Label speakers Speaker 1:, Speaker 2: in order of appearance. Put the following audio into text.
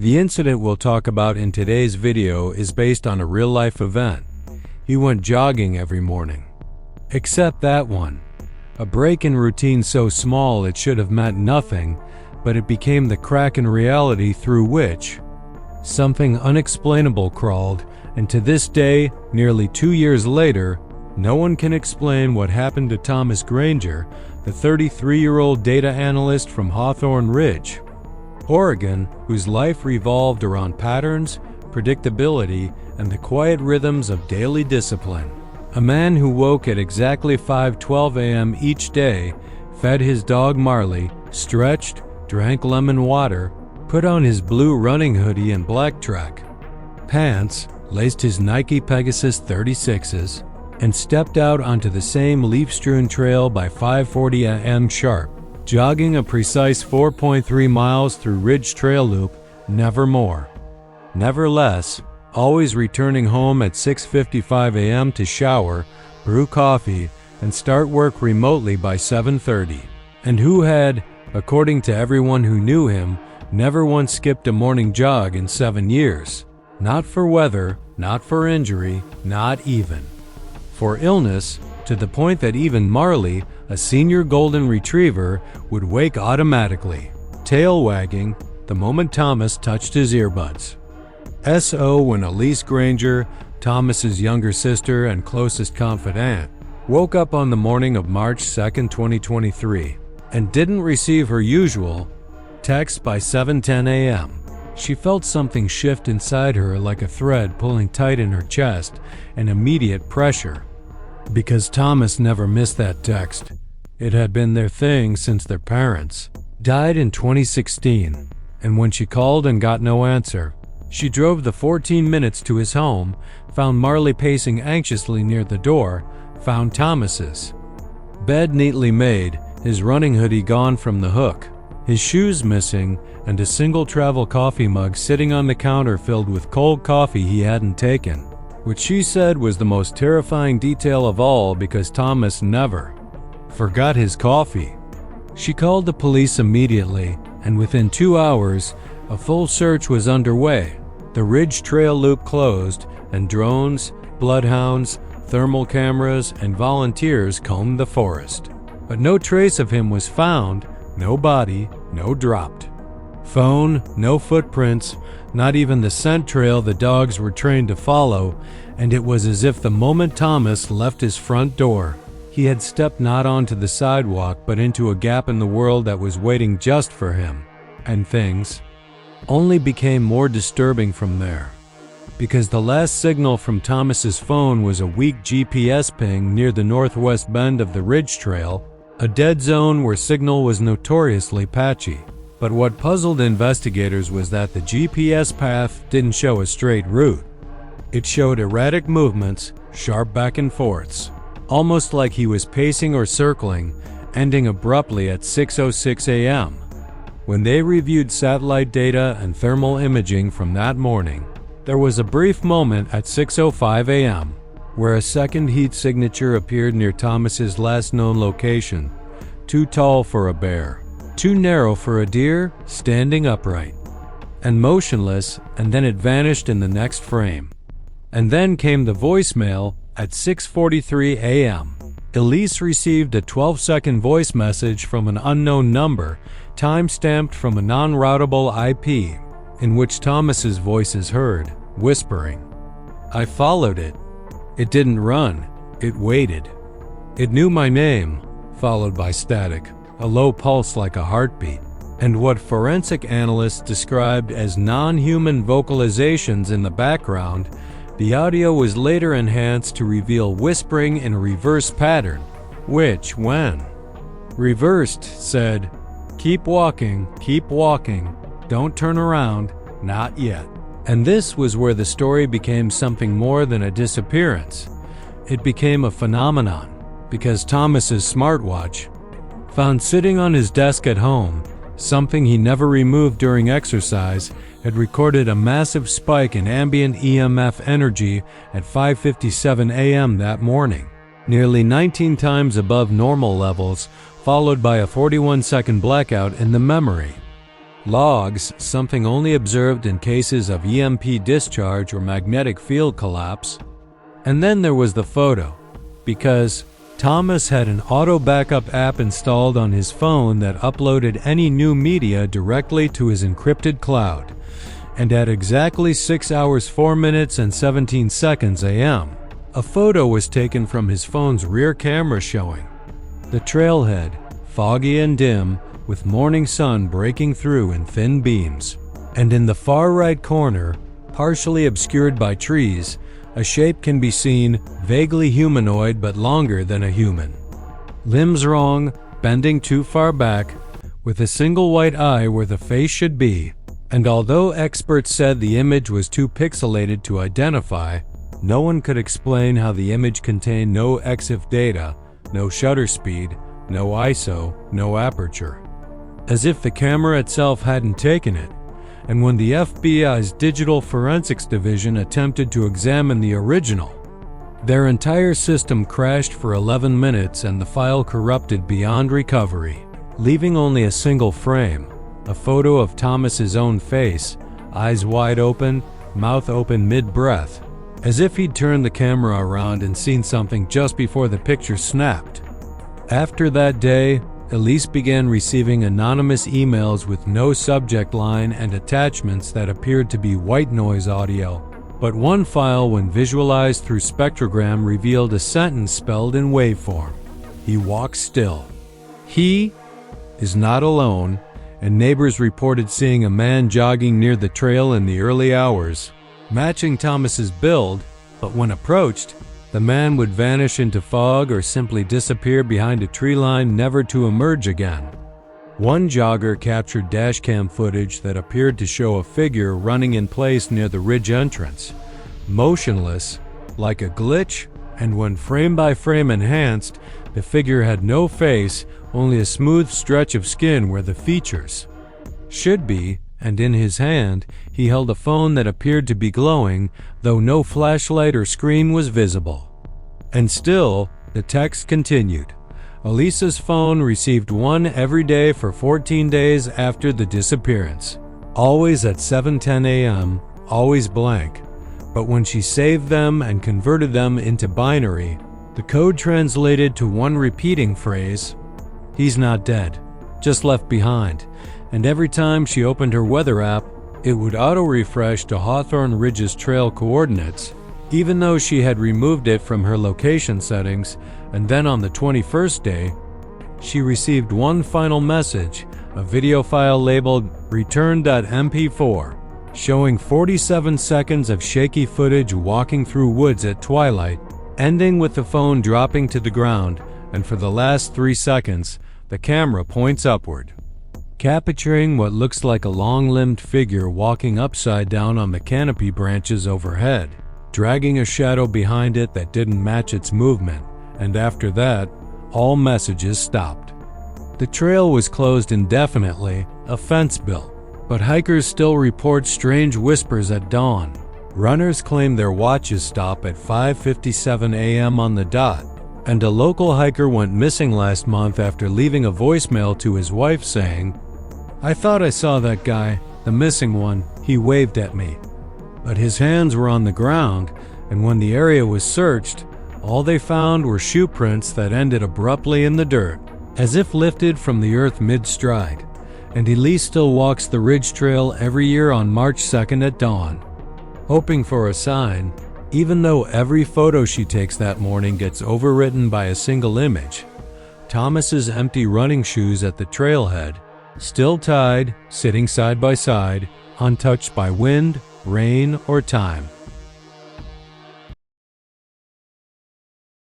Speaker 1: The incident we'll talk about in today's video is based on a real-life event. He went jogging every morning. Except that one. A break in routine so small it should have meant nothing, but it became the crack in reality through which something unexplainable crawled, and to this day, nearly 2 years later, no one can explain what happened to Thomas Granger, the 33-year-old data analyst from Hawthorne Ridge, Oregon, whose life revolved around patterns, predictability, and the quiet rhythms of daily discipline. A man who woke at exactly 5:12 a.m. each day, fed his dog Marley, stretched, drank lemon water, put on his blue running hoodie and black track pants, laced his Nike Pegasus 36s, and stepped out onto the same leaf-strewn trail by 5:40 a.m. sharp, jogging a precise 4.3 miles through Ridge Trail Loop, never more. Never less, always returning home at 6:55 a.m. to shower, brew coffee, and start work remotely by 7:30. And who had, according to everyone who knew him, never once skipped a morning jog in 7 years. Not for weather, not for injury, not even for illness, to the point that even Marley, a senior golden retriever, would wake automatically, tail wagging, the moment Thomas touched his earbuds. S.O. when Elise Granger, Thomas's younger sister and closest confidant, woke up on the morning of March 2, 2023, and didn't receive her usual text by 7:10 a.m. She felt something shift inside her like a thread pulling tight in her chest, and immediate pressure. Because Thomas never missed that text. It had been their thing since their parents died in 2016, and when she called and got no answer, she drove the 14 minutes to his home, found Marley pacing anxiously near the door, found Thomas's bed neatly made, his running hoodie gone from the hook, his shoes missing, and a single travel coffee mug sitting on the counter filled with cold coffee he hadn't taken, which she said was the most terrifying detail of all because Thomas never forgot his coffee. She called the police immediately, and within 2 hours, a full search was underway. The Ridge Trail Loop closed, and drones, bloodhounds, thermal cameras, and volunteers combed the forest. But no trace of him was found, no body, no dropped phone, no footprints, not even the scent trail the dogs were trained to follow, and it was as if the moment Thomas left his front door, he had stepped not onto the sidewalk but into a gap in the world that was waiting just for him. And things only became more disturbing from there, because the last signal from Thomas's phone was a weak GPS ping near the northwest bend of the Ridge Trail, a dead zone where signal was notoriously patchy. But what puzzled investigators was that the GPS path didn't show a straight route. It showed erratic movements, sharp back and forths, almost like he was pacing or circling, ending abruptly at 6:06 a.m. When they reviewed satellite data and thermal imaging from that morning, there was a brief moment at 6:05 a.m. where a second heat signature appeared near Thomas's last known location, too tall for a bear, too narrow for a deer, standing upright and motionless, and then it vanished in the next frame. And then came the voicemail at 6:43 a.m. Elise received a 12-second voice message from an unknown number, time-stamped from a non-routable IP, in which Thomas's voice is heard, whispering. I followed it. It didn't run. It waited. It knew my name, followed by static, a low pulse like a heartbeat, and what forensic analysts described as non-human vocalizations in the background. The audio was later enhanced to reveal whispering in a reverse pattern, which, when reversed, said, keep walking, don't turn around, not yet. And this was where the story became something more than a disappearance. It became a phenomenon, because Thomas's smartwatch, found sitting on his desk at home, something he never removed during exercise, had recorded a massive spike in ambient EMF energy at 5:57 a.m. that morning, nearly 19 times above normal levels, followed by a 41-second blackout in the memory. Logs, something only observed in cases of EMP discharge or magnetic field collapse. And then there was the photo, because Thomas had an auto backup app installed on his phone that uploaded any new media directly to his encrypted cloud. And at exactly 6 hours 4 minutes and 17 seconds a.m., a photo was taken from his phone's rear camera showing the trailhead, foggy and dim, with morning sun breaking through in thin beams. And in the far right corner, partially obscured by trees, a shape can be seen, vaguely humanoid but longer than a human. Limbs wrong, bending too far back, with a single white eye where the face should be. And although experts said the image was too pixelated to identify, no one could explain how the image contained no EXIF data, no shutter speed, no ISO, no aperture. As if the camera itself hadn't taken it. And when the FBI's Digital Forensics Division attempted to examine the original, their entire system crashed for 11 minutes and the file corrupted beyond recovery, leaving only a single frame, a photo of Thomas's own face, eyes wide open, mouth open mid-breath, as if he'd turned the camera around and seen something just before the picture snapped. After that day, Elise began receiving anonymous emails with no subject line and attachments that appeared to be white noise audio, but one file, when visualized through spectrogram, revealed a sentence spelled in waveform. He walks still. He is not alone, and neighbors reported seeing a man jogging near the trail in the early hours, matching Thomas's build, but when approached, the man would vanish into fog or simply disappear behind a tree line, never to emerge again. One jogger captured dashcam footage that appeared to show a figure running in place near the ridge entrance, motionless, like a glitch, and when frame by frame enhanced, the figure had no face, only a smooth stretch of skin where the features should be, and in his hand, he held a phone that appeared to be glowing, though no flashlight or screen was visible. And still, the text continued. Elisa's phone received one every day for 14 days after the disappearance. Always at 7:10 a.m., always blank. But when she saved them and converted them into binary, the code translated to one repeating phrase, "He's not dead, just left behind." And every time she opened her weather app, it would auto-refresh to Hawthorne Ridge's trail coordinates, even though she had removed it from her location settings. And then on the 21st day, she received one final message, a video file labeled return.mp4, showing 47 seconds of shaky footage walking through woods at twilight, ending with the phone dropping to the ground, and for the last 3 seconds, the camera points upward, capturing what looks like a long-limbed figure walking upside down on the canopy branches overhead, dragging a shadow behind it that didn't match its movement, and after that, all messages stopped. The trail was closed indefinitely, a fence built, but hikers still report strange whispers at dawn. Runners claim their watches stop at 5:57 a.m. on the dot, and a local hiker went missing last month after leaving a voicemail to his wife saying, "I thought I saw that guy, the missing one, he waved at me." But his hands were on the ground, and when the area was searched, all they found were shoe prints that ended abruptly in the dirt, as if lifted from the earth mid-stride. And Elise still walks the Ridge Trail every year on March 2nd at dawn, hoping for a sign, even though every photo she takes that morning gets overwritten by a single image. Thomas's empty running shoes at the trailhead, still tied, sitting side by side, untouched by wind, rain, or time.